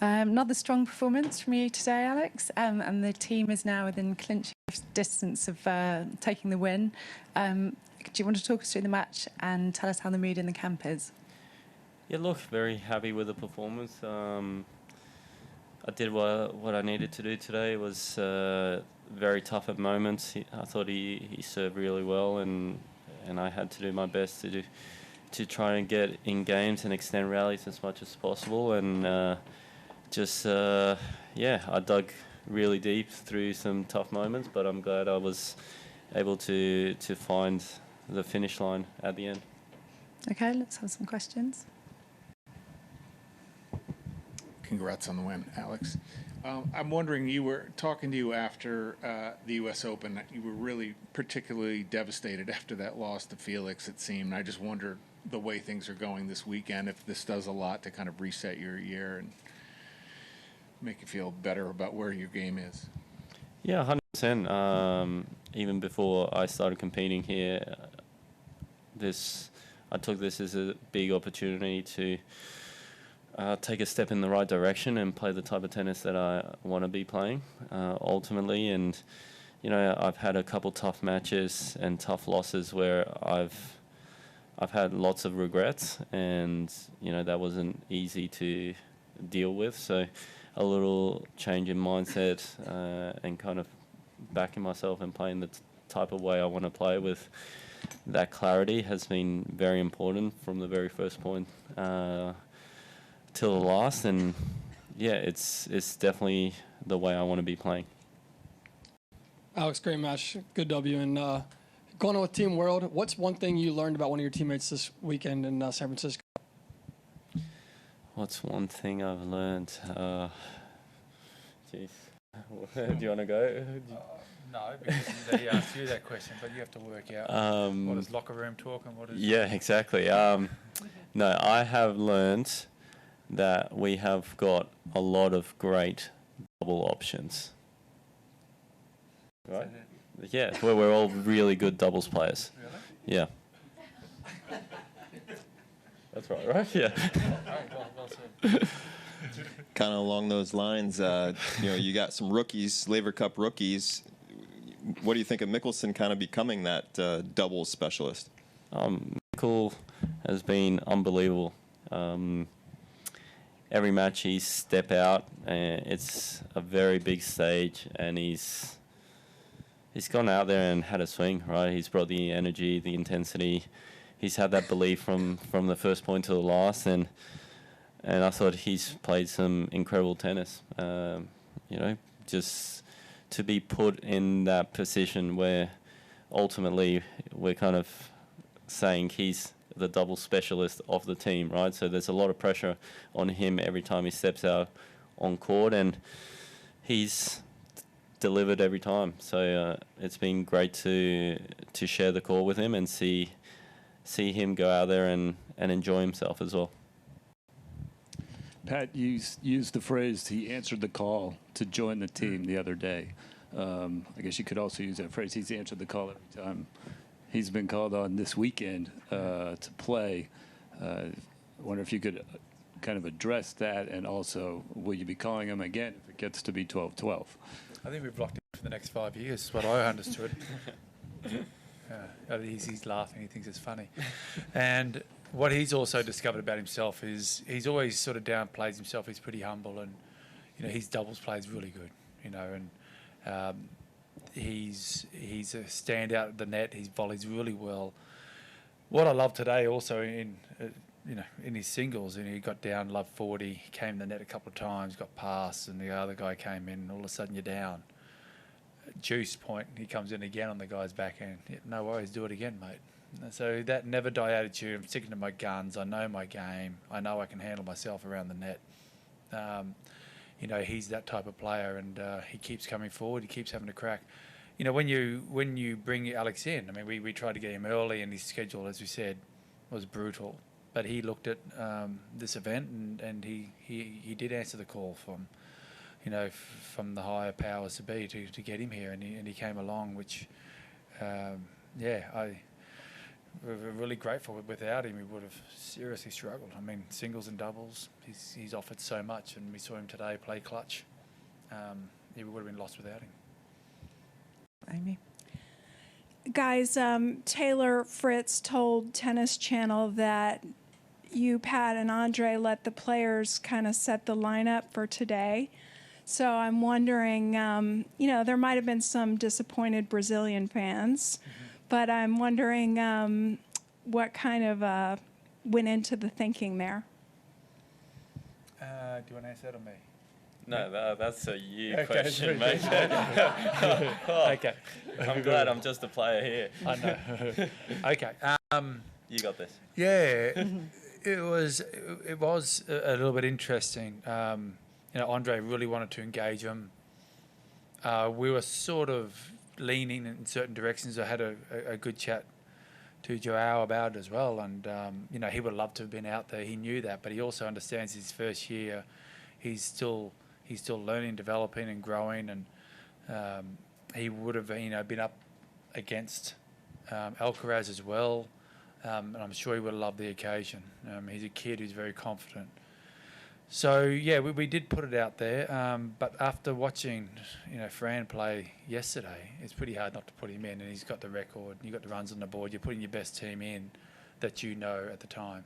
Another strong performance from you today, Alex, and the team is now within clinching distance of taking the win. Do you want to talk us through the match and tell us how the mood in the camp is? Yeah, look, very happy with the performance. I did what I needed to do today. It was very tough at moments. I thought he served really well, and I had to do my best to try and get in games and extend rallies as much as possible. And I dug really deep through some tough moments, but I'm glad I was able to find the finish line at the end. Okay, let's have some questions. Congrats on the win, Alex. I'm wondering, you were talking to you after the U.S. Open. You were really particularly devastated after that loss to Felix, it seemed. I just wonder the way things are going this weekend, if this does a lot to kind of reset your year and make you feel better about where your game is. Yeah, 100%. Even before I started competing here, I took this as a big opportunity to take a step in the right direction and play the type of tennis that I want to be playing ultimately. And, you know, I've had a couple tough matches and tough losses where I've had lots of regrets, and, you know, that wasn't easy to deal with. So a little change in mindset and kind of backing myself and playing the type of way I want to play with that clarity has been very important from the very first point till the last. And yeah, it's definitely the way I want to be playing. Alex, great match, good W. And going on with Team World, what's one thing you learned about one of your teammates this weekend in San Francisco? What's one thing I've learned? Jeez, do you want to go? No, because they asked you that question, but you have to work out what is locker room talk and what is... Yeah, exactly. No, I have learned that we have got a lot of great double options. Right? Yeah, where we're all really good doubles players. Really? Yeah. That's right? Yeah. Well said. Kind of along those lines, you got some rookies, Laver Cup rookies. What do you think of Mickelson kind of becoming that doubles specialist? Michael has been unbelievable. Every match he's step out, it's a very big stage, and he's gone out there and had a swing, right? He's brought the energy, the intensity. He's had that belief from the first point to the last, and I thought he's played some incredible tennis. Just to be put in that position where ultimately we're kind of saying he's the double specialist of the team, right? So there's a lot of pressure on him every time he steps out on court, and he's delivered every time. So it's been great to share the court with him and see him go out there and enjoy himself as well. Pat used the phrase, he answered the call to join the team the other day. I guess you could also use that phrase, he's answered the call every time he's been called on this weekend to play. I wonder if you could kind of address that, and also, will you be calling him again if it gets to be 12-12? I think we've locked him for the next 5 years, is what I understood. He's laughing, he thinks it's funny. And what he's also discovered about himself is he's always sort of downplays himself. He's pretty humble, and, you know, his doubles play is really good, you know, and he's a standout at the net. He volleys really well. What I love today also in his singles, and he got down love 40, he came in the net a couple of times, got past, and the other guy came in, and all of a sudden you're down. Juice point, he comes in again on the guy's backhand. Yeah, no worries, do it again, mate. So that never die attitude, I'm sticking to my guns, I know my game, I know I can handle myself around the net. He's that type of player, and he keeps coming forward, he keeps having a crack. You know, when you bring Alex in, I mean, we tried to get him early, and his schedule, as we said, was brutal. But he looked at this event, and he did answer the call from the higher powers to be to get him here, and he came along, which we're really grateful. Without him, we would have seriously struggled. I mean, singles and doubles, he's offered so much, and we saw him today play clutch. We would have been lost without him. Amy? Guys, Taylor Fritz told Tennis Channel that you, Pat, and Andre let the players kind of set the lineup for today. So I'm wondering, there might have been some disappointed Brazilian fans, but I'm wondering what kind of went into the thinking there. Do you want to answer that or me? No, that's a you Okay. question, mate. Okay. I'm glad I'm just a player here. I know. Okay. You got this. Yeah, it was a little bit interesting. Andre really wanted to engage him. We were sort of leaning in certain directions. I had a good chat to Joao about it as well, and he would love to have been out there. He knew that, but he also understands his first year. He's still learning, developing, and growing, and he would have been up against Alcaraz as well, and I'm sure he would have loved the occasion. He's a kid who's very confident. So yeah, we did put it out there, but after watching Fran play yesterday, it's pretty hard not to put him in, and he's got the record. You've got the runs on the board. You're putting your best team in that you know at the time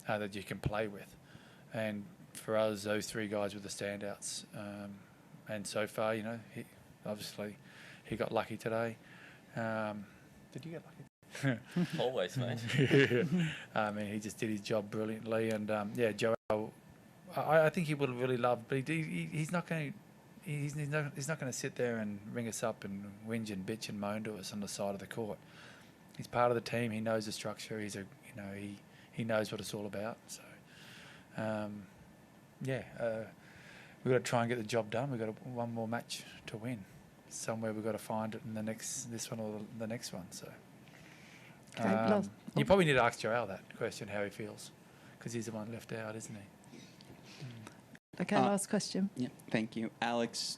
that you can play with, and for us, those three guys were the standouts. And so far, he got lucky today. Did you get lucky? Always, mate. I mean, he just did his job brilliantly. And, Joao, I think he would have really loved, but he's not going to... He's not going to sit there and ring us up and whinge and bitch and moan to us on the side of the court. He's part of the team. He knows the structure. He knows what it's all about. So, we've got to try and get the job done. We've got one more match to win. Somewhere we've got to find it in this one or the next one. So, you probably need to ask Joao that question, how he feels, because he's the one left out, isn't he? Okay, last question. Yeah, thank you. Alex,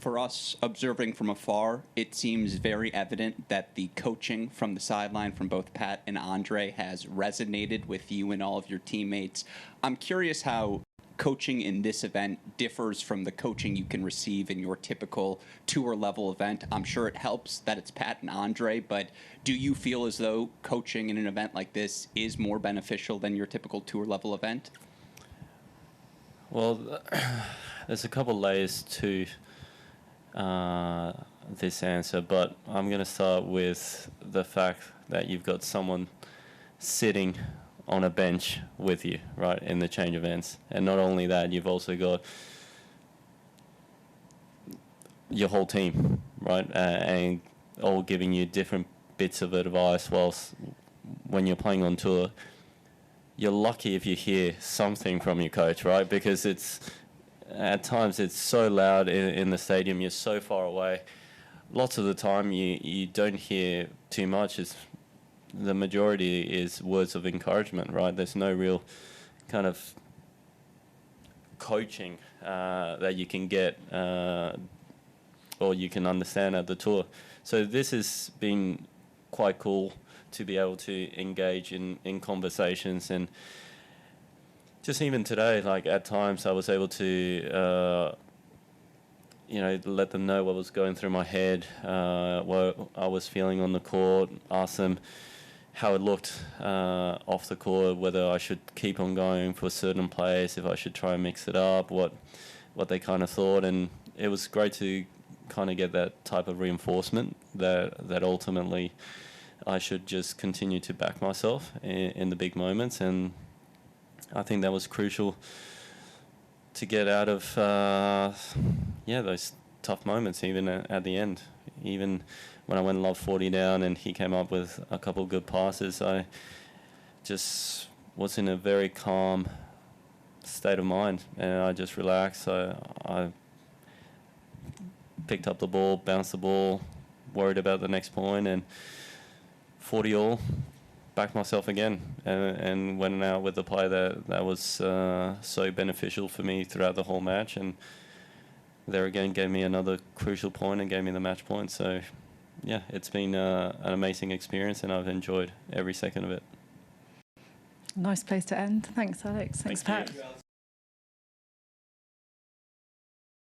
for us observing from afar, it seems very evident that the coaching from the sideline from both Pat and Andre has resonated with you and all of your teammates. I'm curious how coaching in this event differs from the coaching you can receive in your typical tour level event. I'm sure it helps that it's Pat and Andre, but do you feel as though coaching in an event like this is more beneficial than your typical tour level event? Well, there's a couple layers to this answer, but I'm going to start with the fact that you've got someone sitting on a bench with you, right, in the change events. And not only that, you've also got your whole team, right, and all giving you different bits of advice whilst when you're playing on tour. You're lucky if you hear something from your coach, right? Because at times it's so loud in the stadium, you're so far away. Lots of the time you don't hear too much. The majority is words of encouragement, right? There's no real kind of coaching that you can get or you can understand at the tour. So this has been quite cool to be able to engage in conversations, and just even today, like at times I was able to let them know what was going through my head, what I was feeling on the court, ask them how it looked off the court, whether I should keep on going for certain plays, if I should try and mix it up, what they kind of thought. And it was great to kind of get that type of reinforcement that ultimately I should just continue to back myself in the big moments. And I think that was crucial to get out of those tough moments, even at the end. Even when I went love 40 down and he came up with a couple of good passes, I just was in a very calm state of mind, and I just relaxed. I picked up the ball, bounced the ball, worried about the next point, and 40 all, backed myself again, and went out with the play that was so beneficial for me throughout the whole match. And there again gave me another crucial point and gave me the match point. So yeah, it's been an amazing experience, and I've enjoyed every second of it. Nice place to end. Thanks, Alex. Thanks, Pat.